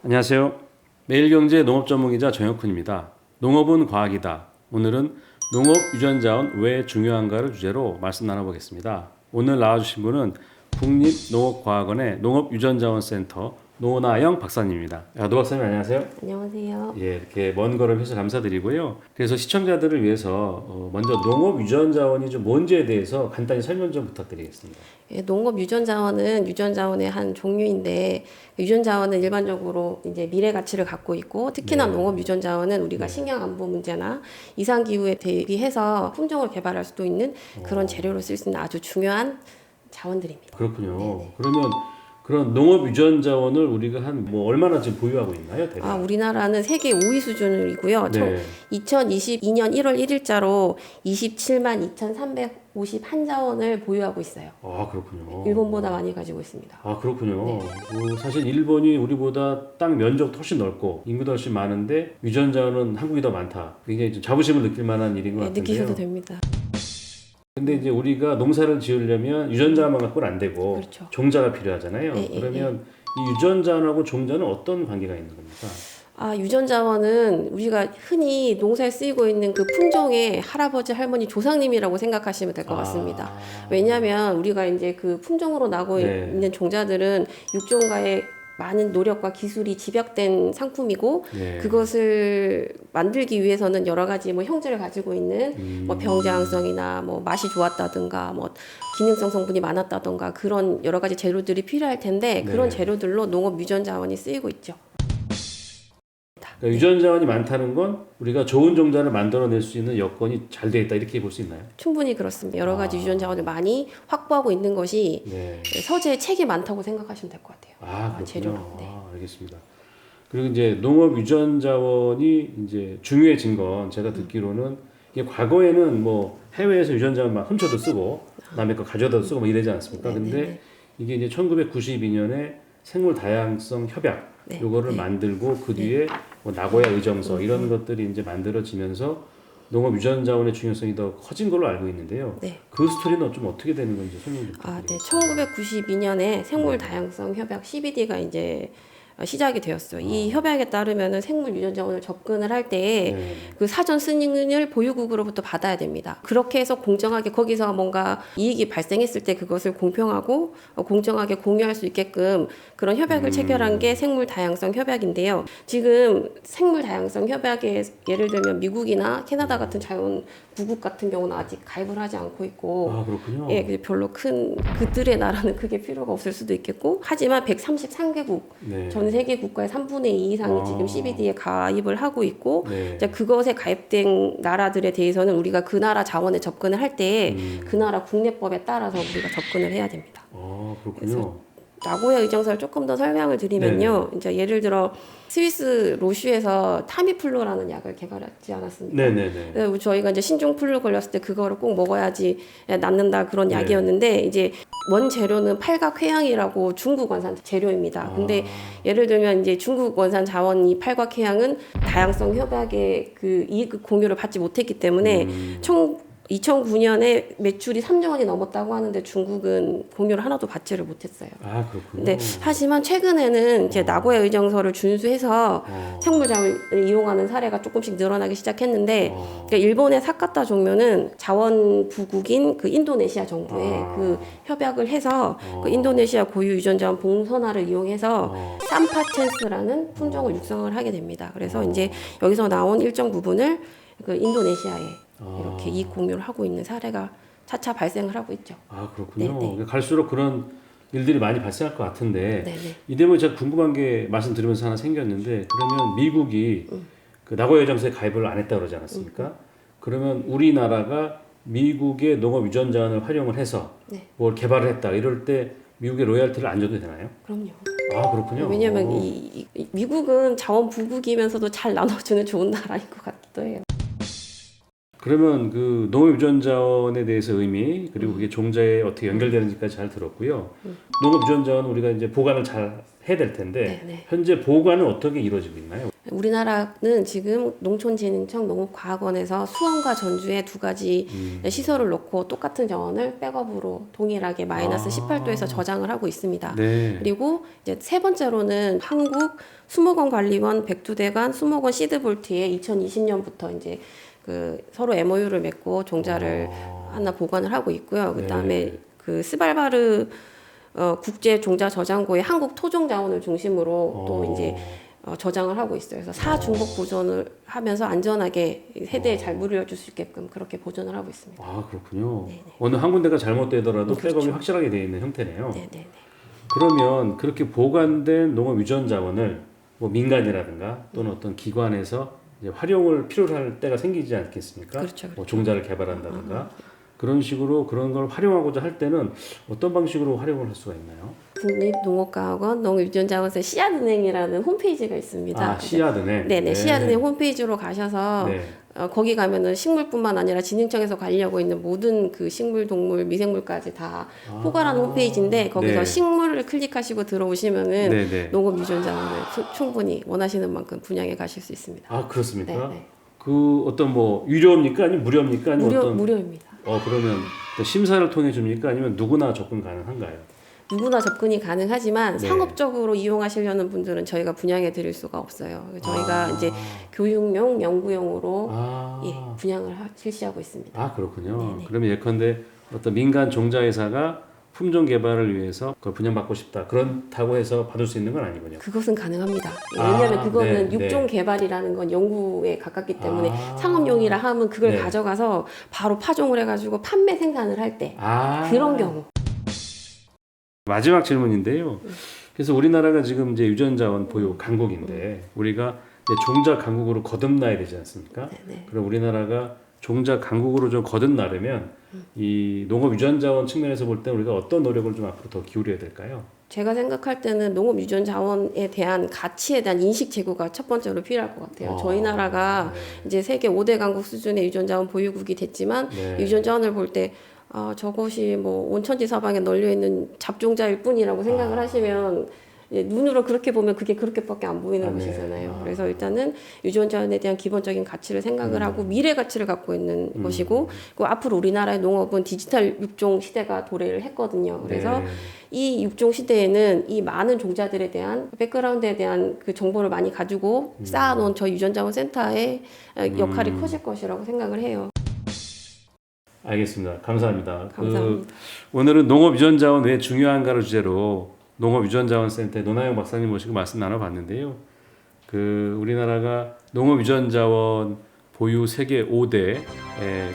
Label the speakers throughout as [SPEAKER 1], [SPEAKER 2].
[SPEAKER 1] 안녕하세요. 매일경제 농업전문기자 정혁훈입니다. 농업은 과학이다. 오늘은 농업 유전자원 왜 중요한가를 주제로 말씀 나눠보겠습니다. 오늘 나와주신 분은 국립농업과학원의 농업유전자원센터 노나영 박사님입니다. 노 박사님 안녕하세요.
[SPEAKER 2] 안녕하세요.
[SPEAKER 1] 예, 이렇게 먼 걸음 해서 감사드리고요. 그래서 시청자들을 위해서 먼저 농업 유전자원이 좀 뭔지에 대해서 간단히 설명 좀 부탁드리겠습니다.
[SPEAKER 2] 예, 농업 유전자원은 유전자원의 한 종류인데 유전자원은 일반적으로 이제 미래 가치를 갖고 있고 특히나
[SPEAKER 1] 네.
[SPEAKER 2] 농업 유전자원은 우리가 식량 안보 문제나 이상 기후에 대비해서 품종을 개발할 수도 있는 그런 재료로 쓸 수 있는 아주 중요한 자원들입니다.
[SPEAKER 1] 그렇군요.
[SPEAKER 2] 네네.
[SPEAKER 1] 그러면 그런 농업 유전자원을 우리가 한 뭐 얼마나 지금 보유하고 있나요? 대략?
[SPEAKER 2] 우리나라는 세계 5위 수준이고요.
[SPEAKER 1] 네.
[SPEAKER 2] 2022년 1월 1일자로 27만 2,351자원을 보유하고 있어요.
[SPEAKER 1] 그렇군요.
[SPEAKER 2] 일본보다 많이 가지고 있습니다.
[SPEAKER 1] 그렇군요.
[SPEAKER 2] 네.
[SPEAKER 1] 사실 일본이 우리보다 땅 면적도 훨씬 넓고 인구도 훨씬 많은데 유전자원은 한국이 더 많다. 굉장히 좀 자부심을 느낄 만한 일인 것
[SPEAKER 2] 네,
[SPEAKER 1] 같은데요.
[SPEAKER 2] 느끼셔도 됩니다.
[SPEAKER 1] 근데 이제 우리가 농사를 지으려면 유전자만 갖고는 안 되고
[SPEAKER 2] 그렇죠.
[SPEAKER 1] 종자가 필요하잖아요.
[SPEAKER 2] 네,
[SPEAKER 1] 그러면 이 유전자원하고 종자는 어떤 관계가 있는 겁니까?
[SPEAKER 2] 유전자원은 우리가 흔히 농사에 쓰이고 있는 그 품종의 할아버지, 할머니, 조상님이라고 생각하시면 될 것 같습니다. 왜냐하면 우리가 이제 그 품종으로 나고
[SPEAKER 1] 네.
[SPEAKER 2] 있는 종자들은 육종가의 많은 노력과 기술이 집약된 상품이고
[SPEAKER 1] 네.
[SPEAKER 2] 그것을 만들기 위해서는 여러 가지 뭐 형질을 가지고 있는 뭐 병자양성이나 뭐 맛이 좋았다든가 뭐 기능성 성분이 많았다든가 그런 여러 가지 재료들이 필요할 텐데
[SPEAKER 1] 네.
[SPEAKER 2] 그런 재료들로 농업 유전자원이 쓰이고 있죠.
[SPEAKER 1] 그러니까 유전자원이 많다는 건 우리가 좋은 종자를 만들어낼 수 있는 여건이 잘 돼 있다 이렇게 볼 수 있나요?
[SPEAKER 2] 충분히 그렇습니다. 여러 가지 유전자원을 많이 확보하고 있는 것이
[SPEAKER 1] 네.
[SPEAKER 2] 서재에 책이 많다고 생각하시면 될 것 같아요.
[SPEAKER 1] 그렇군요.
[SPEAKER 2] 재료로. 네.
[SPEAKER 1] 알겠습니다. 그리고 이제 농업 유전자원이 이제 중요해진 건 제가 듣기로는 이게 과거에는 뭐 해외에서 유전자원 막 훔쳐도 쓰고 남의 거 가져다 쓰고 뭐 이러지 않았습니까? 근데 이게 이제 1992년에 생물 다양성 협약
[SPEAKER 2] 네.
[SPEAKER 1] 요거를 만들고 그 뒤에 뭐 나고야 의정서 이런 것들이 이제 만들어지면서 농업 유전자원의 중요성이 더 커진 걸로 알고 있는데요.
[SPEAKER 2] 네.
[SPEAKER 1] 그 스토리는 좀 어떻게 되는 건지 설명 좀 부탁드립니다.
[SPEAKER 2] 네. 1992년에 생물 다양성 협약 CBD가 이제 시작이 되었어요. 이 협약에 따르면은 생물 유전자원을 접근을 할 때
[SPEAKER 1] 네.
[SPEAKER 2] 그 사전 승인을 보유국으로부터 받아야 됩니다. 그렇게 해서 공정하게 거기서 뭔가 이익이 발생했을 때 그것을 공평하고 공정하게 공유할 수 있게끔 그런 협약을 체결한 게 생물 다양성 협약인데요. 지금 생물 다양성 협약에 예를 들면 미국이나 캐나다 같은 자연부국 같은 경우는 아직 가입을 하지 않고 있고
[SPEAKER 1] 그렇군요.
[SPEAKER 2] 예, 별로 큰 그들의 나라는 크게 필요가 없을 수도 있겠고 하지만 133개국
[SPEAKER 1] 네.
[SPEAKER 2] 전 세계 국가의 3분의 2 이상이 지금 CBD에 가입을 하고 있고
[SPEAKER 1] 네.
[SPEAKER 2] 이제 그것에 가입된 나라들에 대해서는 우리가 그 나라 자원에 접근을 할 때 그 나라 국내법에 따라서 우리가 접근을 해야 됩니다.
[SPEAKER 1] 그렇군요.
[SPEAKER 2] 나고야 의정서를 조금 더 설명을 드리면요. 이제 예를 들어 스위스 로슈에서 타미플루라는 약을 개발하지 않았습니까?
[SPEAKER 1] 네네네.
[SPEAKER 2] 그래서 저희가 이제 신종 플루 걸렸을 때 그거를 꼭 먹어야지 낫는다 그런 약이었는데 이제 원 재료는 팔각회양이라고 중국 원산 재료입니다. 근데 예를 들면 이제 중국 원산 자원 이 팔각회양은 다양성 협약의 그 이익 공유를 받지 못했기 때문에 2009년에 매출이 3조 원이 넘었다고 하는데 중국은 공유를 하나도 받지를 못했어요.
[SPEAKER 1] 그렇군요.
[SPEAKER 2] 근데 하지만 최근에는 이제 나고야 의정서를 준수해서 생물자원을 이용하는 사례가 조금씩 늘어나기 시작했는데 그러니까 일본의 사카타 종묘는 자원부국인 그 인도네시아 정부에 그 협약을 해서 그 인도네시아 고유 유전자원 봉선화를 이용해서 삼파첸스라는 품종을 육성을 하게 됩니다. 그래서 이제 여기서 나온 일정 부분을 그 인도네시아에 이렇게 이익 공유를 하고 있는 사례가 차차 발생을 하고 있죠.
[SPEAKER 1] 그렇군요.
[SPEAKER 2] 네네.
[SPEAKER 1] 갈수록 그런 일들이 많이 발생할 것 같은데
[SPEAKER 2] 네네.
[SPEAKER 1] 이 대목에 제가 궁금한 게 말씀드리면서 하나 생겼는데 그러면 미국이 그 나고야 의정서에 가입을 안 했다 그러지 않았습니까? 그러면 우리나라가 미국의 농업 유전자원을 활용을 해서 뭘 개발을 했다 이럴 때 미국의 로열티를 안 줘도 되나요?
[SPEAKER 2] 그럼요.
[SPEAKER 1] 그렇군요.
[SPEAKER 2] 왜냐하면 이 미국은 자원부국이면서도 잘 나눠주는 좋은 나라인 것 같기도 해요.
[SPEAKER 1] 그러면 그 농업 유전자원에 대해서 의미 그리고 그게 종자에 어떻게 연결되는지까지 잘 들었고요. 농업 유전자원 우리가 이제 보관을 잘 해야 될 텐데
[SPEAKER 2] 네네.
[SPEAKER 1] 현재 보관은 어떻게 이루어지고 있나요?
[SPEAKER 2] 우리나라는 지금 농촌진흥청 농업과학원에서 수원과 전주에 두 가지 시설을 놓고 똑같은 정원을 백업으로 동일하게 마이너스 18도에서 저장을 하고 있습니다.
[SPEAKER 1] 네.
[SPEAKER 2] 그리고 이제 세 번째로는 한국 수목원 관리원 백두대간 수목원 시드볼트에 2020년부터 이제 그 서로 MOU를 맺고 종자를 하나 보관을 하고 있고요. 그다음에
[SPEAKER 1] 네.
[SPEAKER 2] 그 스발바르 국제 종자 저장고의 한국 토종 자원을 중심으로 또 이제 저장을 하고 있어요. 그래서 사중복 보존을 하면서 안전하게 세대에 잘 물려줄 수 있게끔 그렇게 보존을 하고 있습니다.
[SPEAKER 1] 아, 그렇군요.
[SPEAKER 2] 네네.
[SPEAKER 1] 어느 한 군데가 잘못되더라도
[SPEAKER 2] 그렇죠.
[SPEAKER 1] 백업이 확실하게 되어 있는 형태네요.
[SPEAKER 2] 네네.
[SPEAKER 1] 그러면 그렇게 보관된 농업 유전 자원을 뭐 민간이라든가 또는 어떤 기관에서 이제 활용을 필요로 할 때가 생기지 않겠습니까?
[SPEAKER 2] 그렇죠, 그렇죠.
[SPEAKER 1] 뭐 종자를 개발한다든가 그런 식으로 그런 걸 활용하고자 할 때는 어떤 방식으로 활용을 할 수가 있나요?
[SPEAKER 2] 국립농업과학원 농업유전자원센터 씨앗은행이라는 홈페이지가 있습니다.
[SPEAKER 1] 아, 씨앗은행.
[SPEAKER 2] 네네. 씨앗은행 홈페이지로 가셔서
[SPEAKER 1] 네.
[SPEAKER 2] 거기 가면은 식물뿐만 아니라 진흥청에서 관리하고 있는 모든 그 식물, 동물, 미생물까지 다 포괄하는 홈페이지인데 거기서
[SPEAKER 1] 네.
[SPEAKER 2] 식물을 클릭하시고 들어오시면은
[SPEAKER 1] 네네.
[SPEAKER 2] 농업유전자원을 충분히 원하시는 만큼 분양해 가실 수 있습니다.
[SPEAKER 1] 아, 그렇습니까?
[SPEAKER 2] 네네.
[SPEAKER 1] 그 어떤 뭐 유료입니까? 아니면 무료입니까? 아니면 어떤
[SPEAKER 2] 무료입니다.
[SPEAKER 1] 그러면 또 심사를 통해 줍니까? 아니면 누구나 접근 가능한가요?
[SPEAKER 2] 누구나 접근이 가능하지만
[SPEAKER 1] 네.
[SPEAKER 2] 상업적으로 이용하시려는 분들은 저희가 분양해 드릴 수가 없어요. 저희가 이제 교육용, 연구용으로 분양을 실시하고 있습니다.
[SPEAKER 1] 아, 그렇군요.
[SPEAKER 2] 네네.
[SPEAKER 1] 그러면 예컨대 어떤 민간 종자회사가 품종 개발을 위해서 그걸 분양받고 싶다. 그렇다고 해서 받을 수 있는 건 아니군요.
[SPEAKER 2] 그것은 가능합니다. 왜냐하면 그거는
[SPEAKER 1] 네,
[SPEAKER 2] 육종
[SPEAKER 1] 네.
[SPEAKER 2] 개발이라는 건 연구에 가깝기 때문에 상업용이라 하면 그걸
[SPEAKER 1] 네.
[SPEAKER 2] 가져가서 바로 파종을 해가지고 판매 생산을 할 때 그런 경우.
[SPEAKER 1] 마지막 질문인데요. 그래서 우리나라가 지금 이제 유전자원 보유 강국인데 우리가 이제 종자 강국으로 거듭나야 되지 않습니까?
[SPEAKER 2] 네네.
[SPEAKER 1] 그럼 우리나라가 종자 강국으로 좀 거듭나려면 이 농업 유전자원 측면에서 볼 때 우리가 어떤 노력을 좀 앞으로 더 기울여야 될까요?
[SPEAKER 2] 제가 생각할 때는 농업 유전 자원에 대한 가치에 대한 인식 제고가 첫 번째로 필요할 것 같아요. 저희 나라가 이제 세계 5대 강국 수준의 유전 자원 보유국이 됐지만
[SPEAKER 1] 네.
[SPEAKER 2] 유전 자원을 볼 때 저것이 뭐 온천지 사방에 널려 있는 잡종자일 뿐이라고 생각을 하시면 눈으로 그렇게 보면 그게 그렇게밖에 안 보이는 것이잖아요. 그래서 일단은 유전자원에 대한 기본적인 가치를 생각을 하고 미래 가치를 갖고 있는 것이고 그 앞으로 우리나라의 농업은 디지털 육종 시대가 도래를 했거든요. 그래서 이 육종 시대에는 이 많은 종자들에 대한 백그라운드에 대한 그 정보를 많이 가지고 쌓아놓은 저희 유전자원 센터의 역할이 커질 것이라고 생각을 해요.
[SPEAKER 1] 알겠습니다. 감사합니다.
[SPEAKER 2] 감사합니다.
[SPEAKER 1] 오늘은 농업 유전자원 왜 중요한가를 주제로 농업유전자원센터의 노나영 박사님 모시고 말씀 나눠봤는데요. 우리나라가 농업유전자원 보유 세계 5대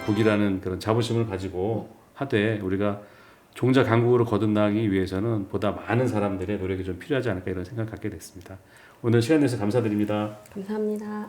[SPEAKER 1] 국이라는 그런 자부심을 가지고 하되 우리가 종자 강국으로 거듭나기 위해서는 보다 많은 사람들의 노력이 좀 필요하지 않을까 이런 생각 갖게 됐습니다. 오늘 시간 내서 감사드립니다.
[SPEAKER 2] 감사합니다.